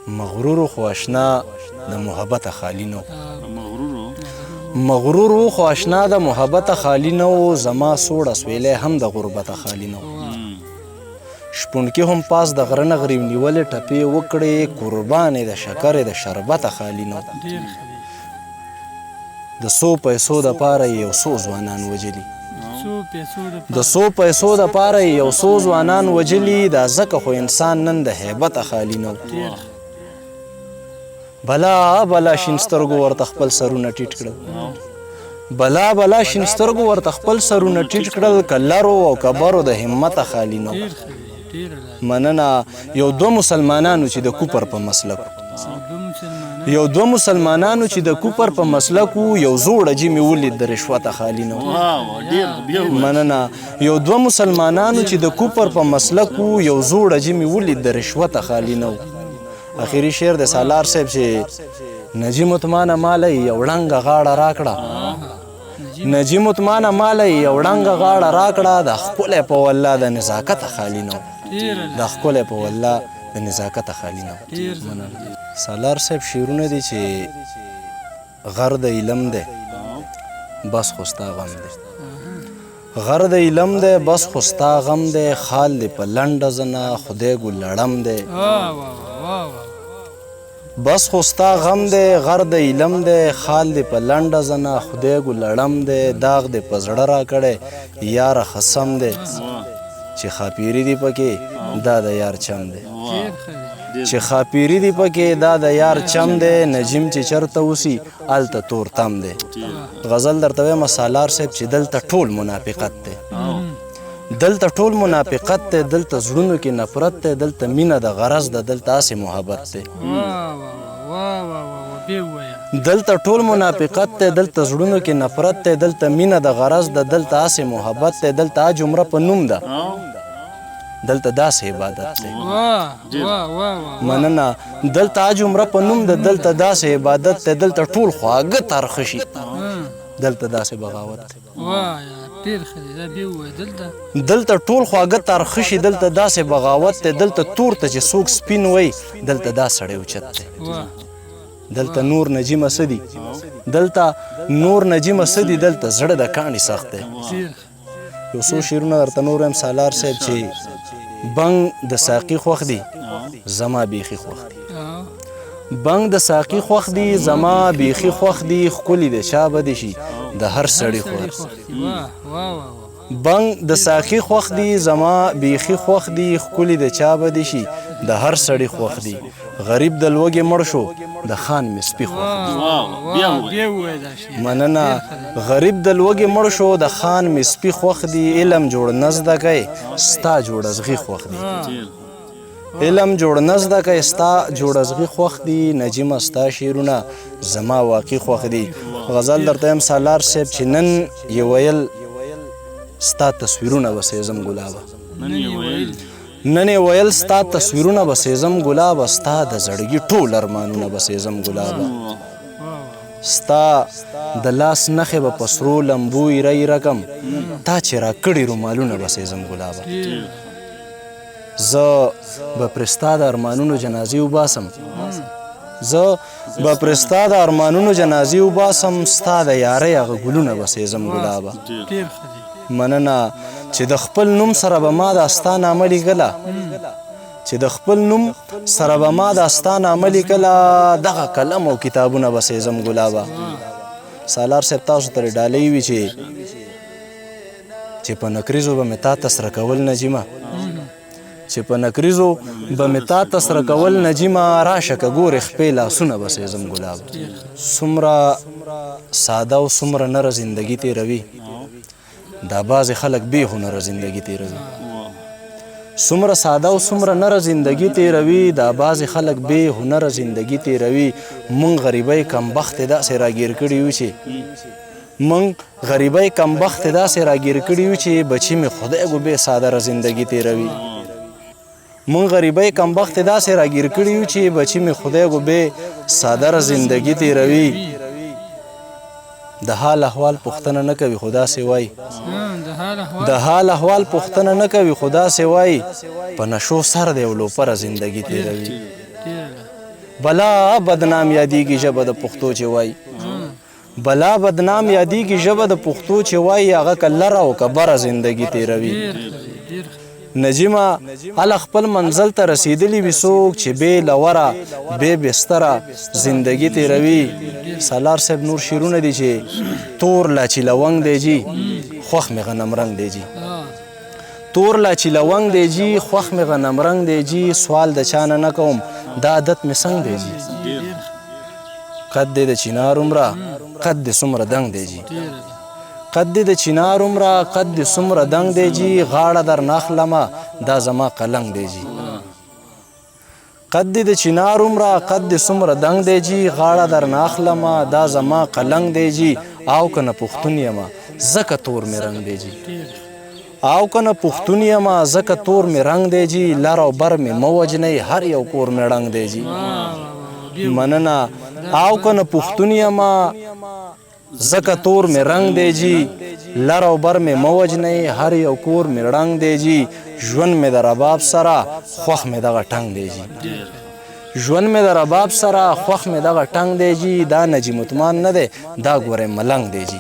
مغرور خو اشنا د محبت خالی نو مغرور خو اشنا د محبت خالی نو زما سوړ اسویلی هم د غربت خالی نو شپونکي هم پاس د غره نه غریب نیولې ټپې وکړې قربانې د شکرې د شربت خالی نو د څو پیسو دپاره یو څو ځوانان وجلي د څو پیسو دپاره یو څو ځوانان وجلي دا ځکه خو انسان نن د هیبته خالی نو بلا شین سترګو ورته خپل سرونه ټیټ کړل بلا شین سترګو ورته خپل سرونه ټیټ کړل که لرو او کبرو د همته خالی نو مننه یو دوه مسلمانانو چې د کوپر په مسلک یو دوه مسلمانانو چې د کوپر په مسلک یو زوړ جیمې ولید د رشوته خالی نو مننه یو دوه مسلمانانو چې د کوپر په مسلک یو زوړ جیمې ولید د رشوته خالی نو اخیری شعر د سالار صاحب چې نجیم عثمانه ماله یو ړنګه غاړه راکړه نجیم عثمانه ماله یو ړنګه غاړه راکړه د ښکلی په والله د نزاکته خالی نو د ښکلی په والله د نزاکته خالی نو سالار صاحب شعرونه دي چې غر د علم دی بس خو ستا غم دی غر د علم دی بس خو ستا غم دی خال دی په لنډه زنه خدای ګو لړم دی بس خو ستا غم دی غر د علم دی خال دی په لنډه زنه خدای ګو لړم دی داغ دی په زړه راکړی یاره خصم دی چې خاپیری دی پکې دا د یار چم دی چې خاپیری دی پکې دا د یار چم دی نجیم چې چرته اوسي هلته تور تم دی غزل درته وایم سالار صاحب چې دلته ټول منافقت دی دلته ټول منافقت دی دلته زړونو کې نفرت دی دلته مینه د غرض ده دلته هسې محبت دی دلته ټول منافقت دی دلته زړونو کې نفرت دی دلته مینه د غرض ده دلته هسې محبت دی دلته جمره په نوم ده دلته داسې عبادت دی مننه دلته جمره په نوم ده دلته داسې عبادت دی دلته ټول خواږه ترخه شي دلته داسې بغاوت دی دلته ټول خواږه ترخه شي دلته داسې بغاوت دی دلته تور ته چې څوک سپین وی دلته دا سړی اوچت دی دلته نور نجیمه څه دي دلته نور نجیمه څه دي دلته زړه د کاڼي سخت دی یو څو شعرونه درته نور وایم سالار صاحب چې بنګ د ساقي خوښ دي زما بیخي خوښ دي بنګ د ساقي خوښ دي زما بیخي خوښ دي ښکلي د چا به دي شي د هر سړي خوښ بنګ د ساقي خوښ دي زما بیخي خوښ دي ښکلي د چا به دي شي د هر سړي خوښ دي غریب د لوږې مړ شو د خان مې سپي خوښ دي مننه غریب د لوږې مړ شو د خان مې سپي خوښ دي علم جوړ نه زده کوې ستا جوړزغي خوښ دي علم جوړ نه زده کوې ستا جوړزغي خوښ دي نجیمه ستا شعرونه زما واقعي خوښ دي غزل درته یم سالار صاحب چې نن یې ویل ستا تصویرونه به سېزم ګلابه نن یې ویل ستا تصویرونه به سېزم ګلابه ستا د زړګي ټول ارمانونه به سېزم ګلابه ستا د لاس نښې به په سرو لمبو ایره رقم تا چې راکړي رومالونه به سېزم ګلابه زه به پرې ستا د ارمانونو جنازې وباسم زه به پرې ستا د ارمانونو جنازې وباسم ستا د یارۍ هغه ګلونه به سېزم ګلابه مننه چې د خپل نوم سره به ما دا ستا نامه لیکله چې د خپل نوم سره به ما دا ستا نامه لیکله دغه قلم او کتابونه به سېزم ګلابه سالار صاحب تاسو ته ډالۍ وي چې په نکریزو به مې تا ته سره کول نجیمه چې په نکریزو به مې تا ته سره کول نجیمه راشه که ګورې خپې لاسونه به سېزم ګلابه څومره ساده او څومره نره زندګي تېروي دا بعضې خلک بې هنره زندګي تېروي څومره ساده او څومره نره زندګي تېروي دا بعضې خلک بې هنره زندګي تېروي مونږ غریبۍ کمبختې داسې راګیر کړي یو چې مونږ غریبۍ کمبختې داسې راګیر کړي یو چې بچي مې خدای ګو بې سادره زندګي تېروي مونږ غریبۍ کمبختې داسې راګیر کړي یو چې بچي مې خدای ګو بې سادره زندګي تېروي د حال احوال پوښتنه نه کوي خدا سې وایي د حال احوال پوښتنه نه کوي خدا سې وایي په نشو سر دی او لوپره زندګي تېروي بلا بدنام یادیږي ژبه د پښتو چې وایي بلا بدنام یادیږي ژبه د پښتو چې وایي هغه که لره او که بره زندګي تېروي نجیمه هله خپل منزل ته رسېدلي وي څوک چې بې لوره بې بستره زندګي تېروي سالار صاحب نور شعرونه دي چې تور لا چې لونګ دی جي خوښ مې غنم رنګ دی جي تور لا چې لونګ دی جي خوښ مې غنم رنګ دی جي سوال د چانه نه کوم دا عادت مې څنګه دی جي قد دې د چنار عمره قد دې څومره دنګ دی جي قد دې د چنار عمره قد دې څومره دنګ دی جي غاړه در ناخلمه دا زما قلنګ دی جي قد دې د چنار عمره قد دې څومره دنګ دی جي غاړه در ناخلمه دا زما قلنګ دی جي او که نه پښتون یمه ځکه تور مې رنګ دی جي او که نه پښتون یمه ځکه تور مې رنګ دی جي لر او بر مې مه وجنئ هر یو کور مې ړنګ دی جي مننه او که نه پښتون یمه ځکه تور مې رنګ دی جي لر او بر مې مه وجنئ هر یو کور مې ړنګ دی جي ژوند مې د رباب سره خوښ مې دغه ټنګ دی جي ژوند مې د رباب سره خوښ مې دغه ټنګ دی جي دا نجیم عثمان نه دی دا ګورې ملنګ دی جي